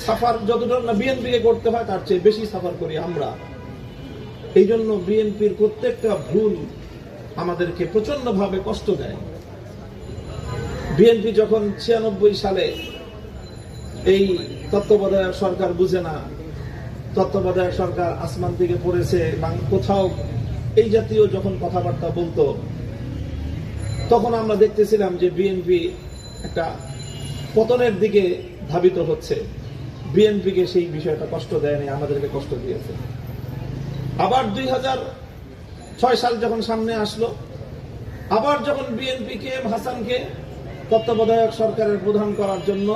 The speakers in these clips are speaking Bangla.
সাফার যতটা না বিএনপিকে করতে হয় তার চেয়ে বেশি সাফার করি আমরা। এই জন্য বিএনপির প্রত্যেকটা ভুল আমাদেরকে প্রচন্ড ভাবে কষ্ট দেয়। বিএনপি যখন 96 সালে এই তত্ত্বাবধায়ক সরকার বুঝে না, তত্ত্বাবধায়ক সরকার আসমান থেকে পড়েছে এবং কোথাও এই জাতীয় যখন কথাবার্তা বলতো, তখন আমরা দেখতেছিলাম যে বিএনপি একটা পতনের দিকে ধাবিত হচ্ছে। বিএনপিকে সেই বিষয়টা কষ্ট দেয়নি, আমাদেরকে কষ্ট দিয়েছে। আবার 2006 সাল যখন সামনে আসলো, আবার যখন বিএনপিকে হাসানকে তত্ত্বাবধায়ক সরকারের প্রধান করার জন্য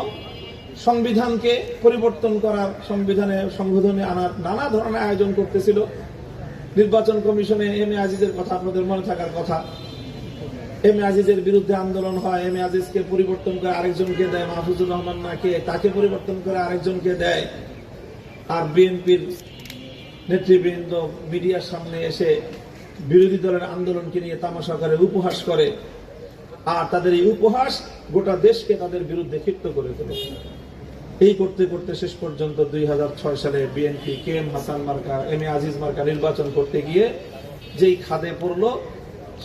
সংবিধানকে পরিবর্তন করার, সংবিধানে সংশোধনে আনার নানা ধরনের আয়োজন করতেছিল। নির্বাচন কমিশনে এম এ আজিজের কথা আপনাদের মনে থাকার কথা, এম এ আজিজের বিরুদ্ধে আন্দোলন হয়, এম এ আজিজকে পরিবর্তন করে আরেকজনকে দেয়, মাহফুজুর রহমান নাকে, তাকে পরিবর্তন করে আরেকজনকে দেয়। আর বিএনপির নেতৃবৃন্দ মিডিয়ার সামনে এসে বিরোধী দলের আন্দোলনকে নিয়ে তামাশা করে, উপহাস করে। আর তাদের এই উপহাস গোটা দেশকে তাদের বিরুদ্ধে ক্ষিপ্ত করে তোলে। এই করতে করতে শেষ পর্যন্ত 2006 সালে বিএনপি কে এম হাসান মার্কা, এম এ আজিজ মার্কা নির্বাচন করতে গিয়ে যেই খাদে পড়লো,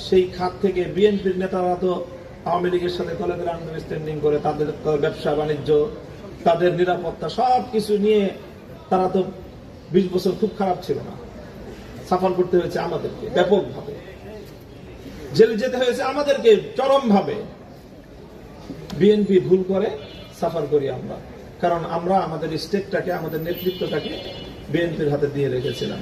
সেই খাত থেকে বিএনপির নেতারা তো আওয়ামী লীগের সাথে কলেজের আন্ডারস্ট্যান্ডিং করে তাদের ব্যবসা বাণিজ্য, তাদের নিরাপত্তা সবকিছু নিয়ে তারা তো 20 বছর খুব খারাপ ছিল না। সাফার করতে হয়েছে আমাদেরকে ব্যাপকভাবে, জেলে যেতে হয়েছে আমাদেরকে চরমভাবে। বিএনপি ভুল করে, সাফার করি আমরা, কারণ আমরা আমাদের স্টেটটাকে, আমাদের নেতৃত্বটাকে বিএনপির হাতে দিয়ে রেখেছিলাম।